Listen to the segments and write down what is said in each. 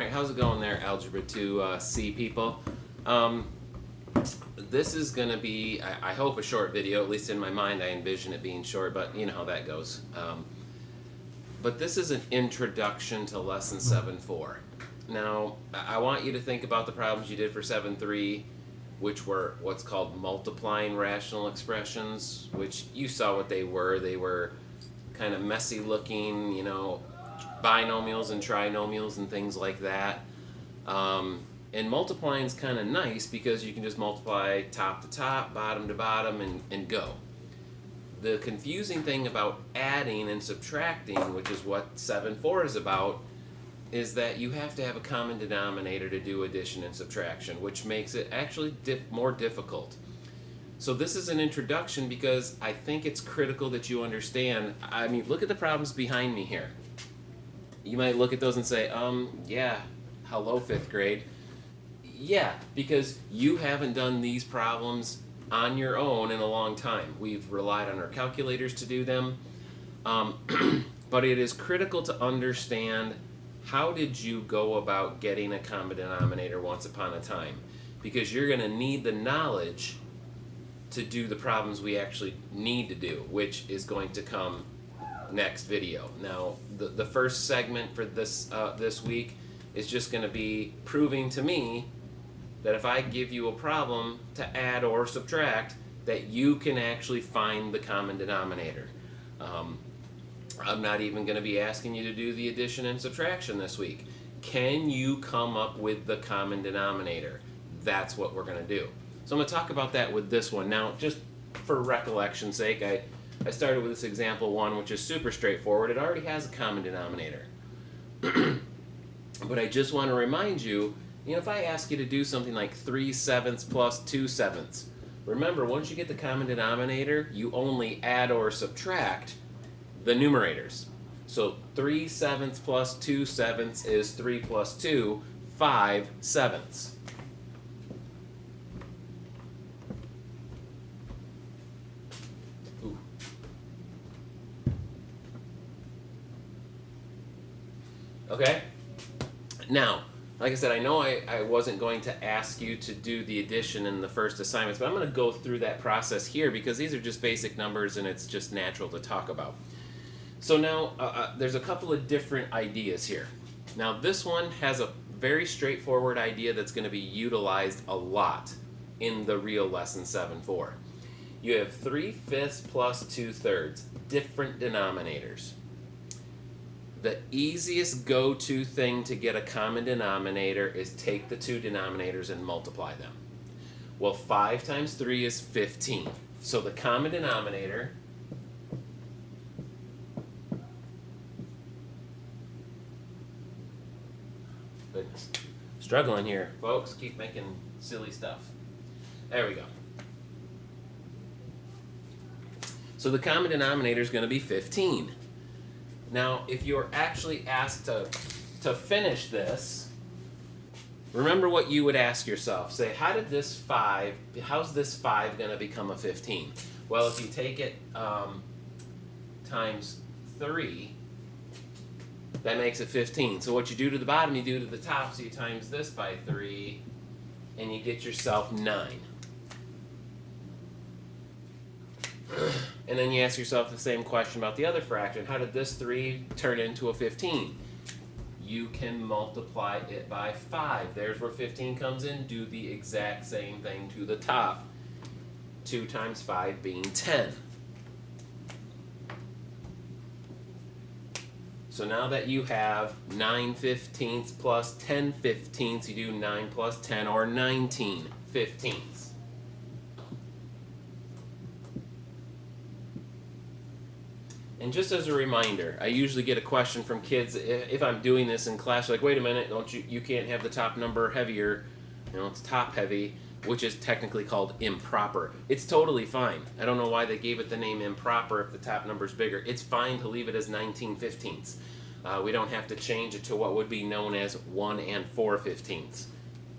Alright, how's it going there, Algebra 2 C people? This is going to be, I hope, a short video. At least in my mind I envision it being short, but you know how that goes. But this is an introduction to Lesson 7.4. Now, I want you to think about the problems you did for 7.3, which were what's called multiplying rational expressions, which you saw what they were. They were kind of messy looking, you know, binomials and trinomials and things like that. And multiplying is kind of nice because you can just multiply top to top, bottom to bottom, and go. The confusing thing about adding and subtracting, which is what 7.4 is about, is that you have to have a common denominator to do addition and subtraction, which makes it actually more difficult. So this is an introduction because I think it's critical that you understand. I mean, look at the problems behind me here. You might look at those and say, yeah, hello, 5th grade. Yeah, because you haven't done these problems on your own in a long time. We've relied on our calculators to do them. But it is critical to understand, how did you go about getting a common denominator once upon a time? Because you're going to need the knowledge to do the problems we actually need to do, which is going to come next video. Now, the first segment for this week is just going to be proving to me that if I give you a problem to add or subtract, that you can actually find the common denominator. I'm not even going to be asking you to do the addition and subtraction this week. Can you come up with the common denominator? That's what we're going to do. So I'm going to talk about that with this one. Now, just for recollection's sake, I started with this example 1, which is super straightforward. It already has a common denominator. But I just want to remind you, if I ask you to do something like 3/7 plus 2/7, remember, once you get the common denominator, you only add or subtract the numerators. So 3/7 plus 2/7 is 3 plus 2, 5/7. Ooh. Okay? Now, like I said, I know I wasn't going to ask you to do the addition in the first assignments, but I'm going to go through that process here because these are just basic numbers and it's just natural to talk about. So now, there's a couple of different ideas here. Now, this one has a very straightforward idea that's going to be utilized a lot in the real lesson 7.4. You have 3/5 plus 2/3, different denominators. The easiest go-to thing to get a common denominator is take the two denominators and multiply them. Well, 5 times 3 is 15. So the common denominator struggling here, folks. Keep making silly stuff. There we go. So the common denominator is going to be 15. Now, if you're actually asked to finish this, remember what you would ask yourself. Say, how's this 5 going to become a 15? Well, if you take it times 3, that makes it 15. So what you do to the bottom, you do to the top, so you times this by 3, and you get yourself 9. And then you ask yourself the same question about the other fraction. How did this 3 turn into a 15? You can multiply it by 5. There's where 15 comes in. Do the exact same thing to the top. 2 times 5 being 10. So now that you have 9/15 plus 10/15, you do 9 plus 10, or 19/15. And just as a reminder, I usually get a question from kids if I'm doing this in class, like, wait a minute, you can't have the top number heavier, it's top heavy, which is technically called improper. It's totally fine. I don't know why they gave it the name improper if the top number's bigger. It's fine to leave it as 19/15. We don't have to change it to what would be known as 1 and 4/15.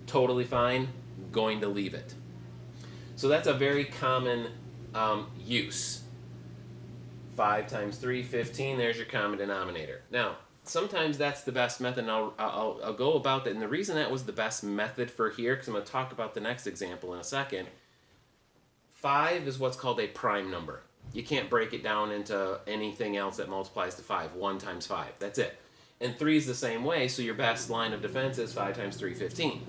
Totally fine, going to leave it. So that's a very common use. 5 times 3, 15, there's your common denominator. Now, sometimes that's the best method, and I'll go about that. And the reason that was the best method for here, because I'm going to talk about the next example in a second, 5 is what's called a prime number. You can't break it down into anything else that multiplies to 5. 1 times 5. That's it. And 3 is the same way, so your best line of defense is 5 times 3, 15.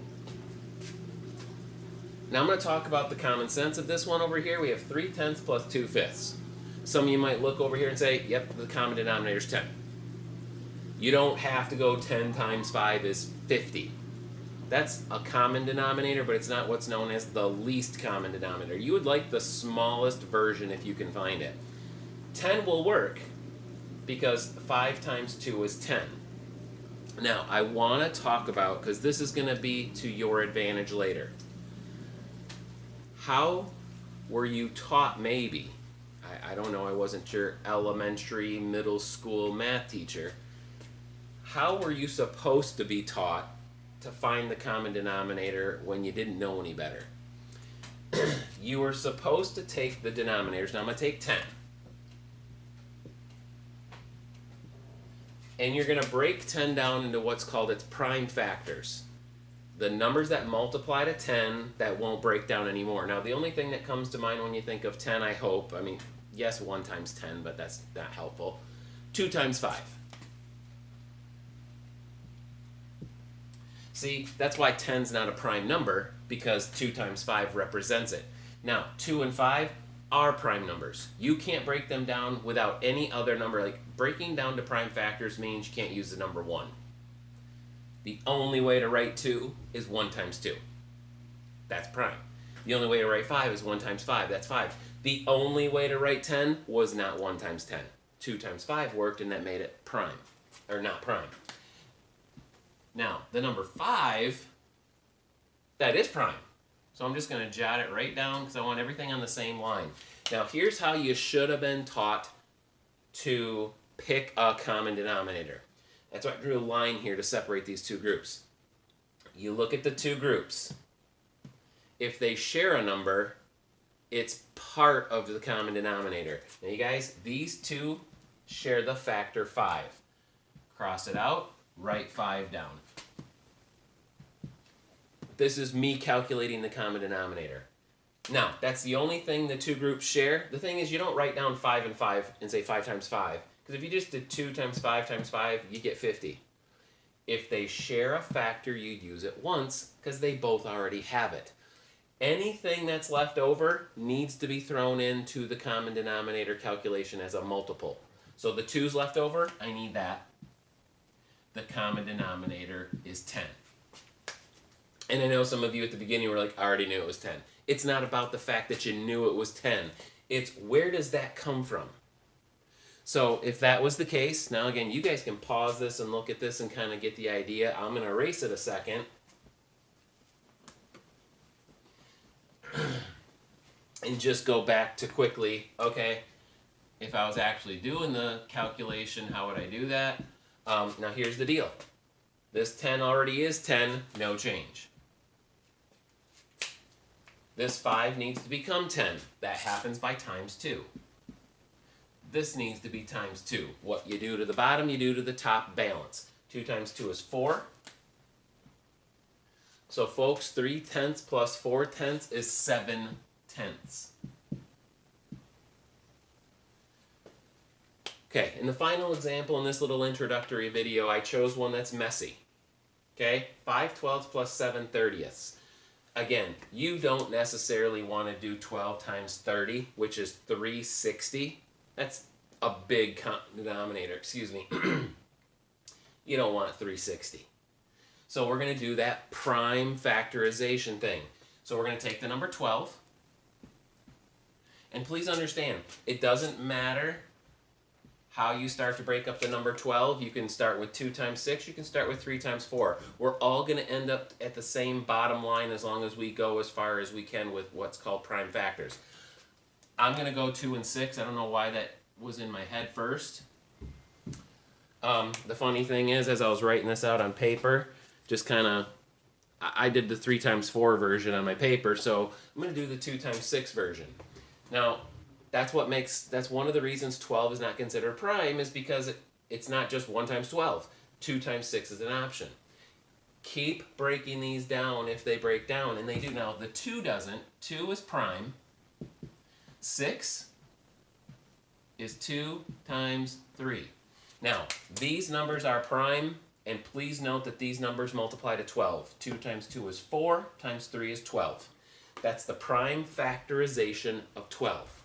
Now I'm going to talk about the common sense of this one over here. We have 3/10 plus 2/5. Some of you might look over here and say, yep, the common denominator is 10. You don't have to go 10 times 5 is 50. That's a common denominator, but it's not what's known as the least common denominator. You would like the smallest version if you can find it. 10 will work because 5 times 2 is 10. Now, I want to talk about, because this is going to be to your advantage later. How were you taught, maybe? I don't know, I wasn't your elementary, middle school math teacher. How were you supposed to be taught to find the common denominator when you didn't know any better? You were supposed to take the denominators. Now I'm going to take 10. And you're going to break 10 down into what's called its prime factors. The numbers that multiply to 10 that won't break down anymore. Now the only thing that comes to mind when you think of 10, I hope, I mean, yes, 1 times 10, but that's not helpful. 2 times 5. See, that's why 10's not a prime number, because 2 times 5 represents it. Now, 2 and 5 are prime numbers. You can't break them down without any other number. Like, breaking down to prime factors means you can't use the number 1. The only way to write 2 is 1 times 2. That's prime. The only way to write 5 is 1 times 5. That's 5. The only way to write 10 was not 1 times 10. 2 times 5 worked, and that made it prime. Or not prime. Now, the number 5, that is prime. So I'm just going to jot it right down because I want everything on the same line. Now, here's how you should have been taught to pick a common denominator. That's why I drew a line here to separate these two groups. You look at the two groups. If they share a number, it's part of the common denominator. Now, you guys, these two share the factor 5. Cross it out. Write 5 down. This is me calculating the common denominator. Now, that's the only thing the two groups share. The thing is, you don't write down 5 and 5 and say 5 times 5. Because if you just did 2 times 5 times 5, you get 50. If they share a factor, you'd use it once because they both already have it. Anything that's left over needs to be thrown into the common denominator calculation as a multiple. So the 2's left over, I need that. The common denominator is 10. And I know some of you at the beginning were like, I already knew it was 10. It's not about the fact that you knew it was 10. It's where does that come from? So if that was the case, now again, you guys can pause this and look at this and kind of get the idea. I'm going to erase it a second. And just go back to quickly, okay, if I was actually doing the calculation, how would I do that? Now here's the deal. This 10 already is 10, no change. This 5 needs to become 10. That happens by times 2. This needs to be times 2. What you do to the bottom, you do to the top, balance. 2 times 2 is 4. So folks, 3/10 plus 4/10 is 7/10. Okay, in the final example in this little introductory video, I chose one that's messy. Okay, 5/12 plus 7/30. Again, you don't necessarily want to do 12 times 30, which is 360. That's a big denominator, excuse me. You don't want 360. So we're going to do that prime factorization thing. So we're going to take the number 12. And please understand, it doesn't matter how you start to break up the number 12. You can start with 2 times 6. You can start with 3 times 4. We're all going to end up at the same bottom line as long as we go as far as we can with what's called prime factors. I'm going to go 2 and 6. I don't know why that was in my head first. The funny thing is, as I was writing this out on paper, just kind of, I did the 3 times 4 version on my paper, so I'm going to do the 2 times 6 version. Now, that's one of the reasons 12 is not considered prime, is because It's not just 1 times 12. 2 times 6 is an option. Keep breaking these down if they break down, and they do. Now, the 2 doesn't. 2 is prime. 6 is 2 times 3. Now, these numbers are prime, and please note that these numbers multiply to 12. 2 times 2 is 4, times 3 is 12. That's the prime factorization of 12.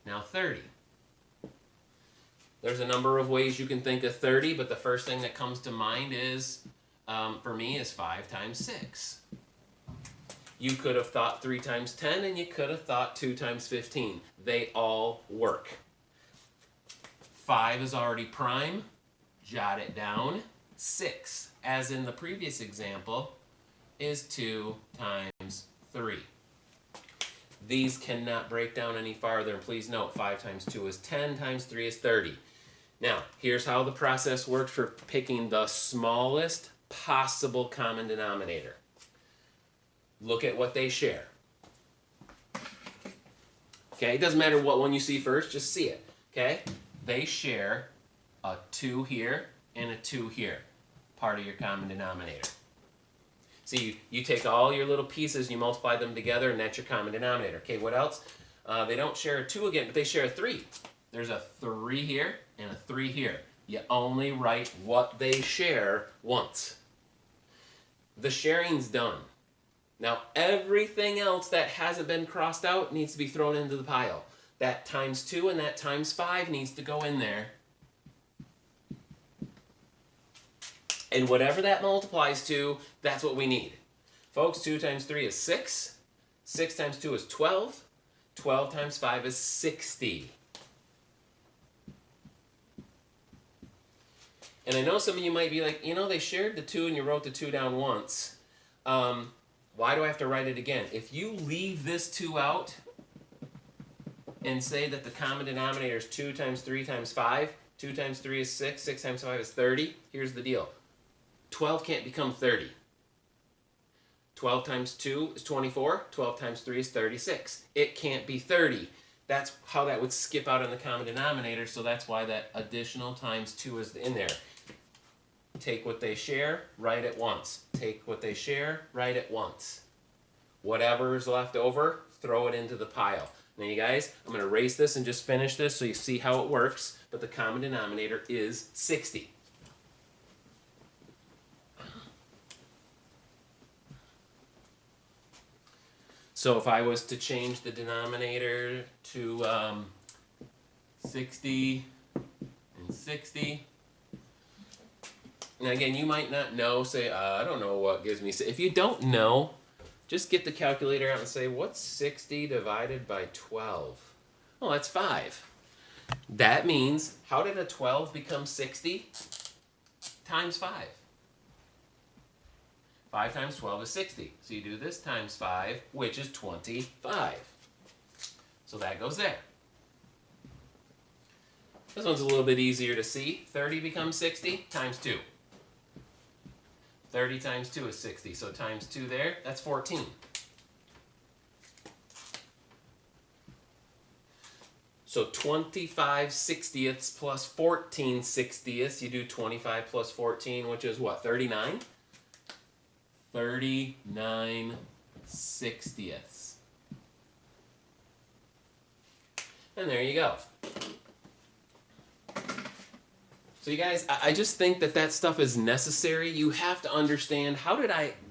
Now 30. There's a number of ways you can think of 30, but the first thing that comes to mind is, for me, is 5 times 6. You could have thought 3 times 10, and you could have thought 2 times 15. They all work. 5 is already prime. Jot it down. 6, as in the previous example, is 2 times 3. These cannot break down any farther, and please note 5 times 2 is 10, times 3 is 30. Now, here's how the process works for picking the smallest possible common denominator. Look at what they share. Okay, it doesn't matter what one you see first, just see it. Okay, they share a 2 here and a 2 here, part of your common denominator. See, you take all your little pieces and you multiply them together, and that's your common denominator. Okay, what else? They don't share a 2 again, but they share a 3. There's a 3 here and a 3 here. You only write what they share once. The sharing's done. Now, everything else that hasn't been crossed out needs to be thrown into the pile. That times 2 and that times 5 needs to go in there. And whatever that multiplies to, that's what we need. Folks, 2 times 3 is 6. 6 times 2 is 12. 12 times 5 is 60. And I know some of you might be like, they shared the 2 and you wrote the 2 down once. Why do I have to write it again? If you leave this 2 out and say that the common denominator is 2 times 3 times 5, 2 times 3 is 6, 6 times 5 is 30, here's the deal. 12 can't become 30. 12 times 2 is 24, 12 times 3 is 36. It can't be 30. That's how that would skip out on the common denominator, so that's why that additional times 2 is in there. Take what they share, write it once. Take what they share, write it once. Whatever is left over, throw it into the pile. Now you guys, I'm going to erase this and just finish this so you see how it works, but the common denominator is 60. So if I was to change the denominator to 60 and 60, now again, you might not know, say, I don't know what gives me, if you don't know, just get the calculator out and say, what's 60 divided by 12? Oh, that's 5. That means, how did a 12 become 60? Times 5. 5 times 12 is 60. So you do this times 5, which is 25. So that goes there. This one's a little bit easier to see. 30 becomes 60 times 2. 30 times 2 is 60. So times 2 there, that's 14. So 25 60ths plus 14 60ths, you do 25 plus 14, which is what, 39? 39 60ths. And there you go. So you guys, I just think that stuff is necessary. You have to understand,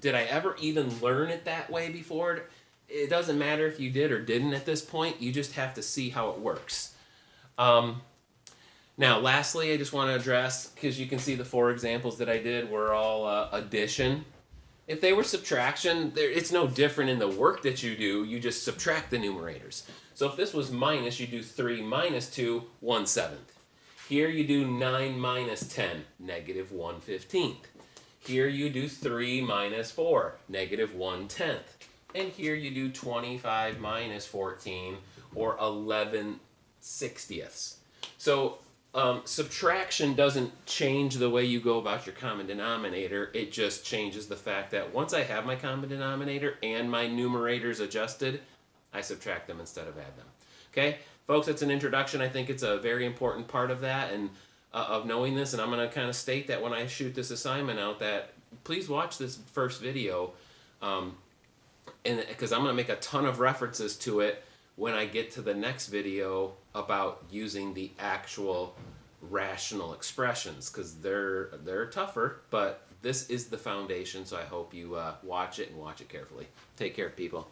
did I ever even learn it that way before? It doesn't matter if you did or didn't at this point. You just have to see how it works. Now, lastly, I just want to address, because you can see the 4 examples that I did were all addition. If they were subtraction, it's no different in the work that you do. You just subtract the numerators. So if this was minus, you do 3 minus 2, 1/7. Here you do 9 minus 10, negative 1/15. Here you do 3 minus 4, negative 1/10. And here you do 25 minus 14, or 11 60ths. So subtraction doesn't change the way you go about your common denominator. It just changes the fact that once I have my common denominator and my numerators adjusted, I subtract them instead of add them. Okay? folks, it's an introduction. I think it's a very important part of that, and of knowing this. And I'm going to kind of state that when I shoot this assignment out, that please watch this first video, and because I'm going to make a ton of references to it when I get to the next video about using the actual rational expressions, because they're tougher, but this is the foundation. So I hope you watch it and watch it carefully. Take care, people.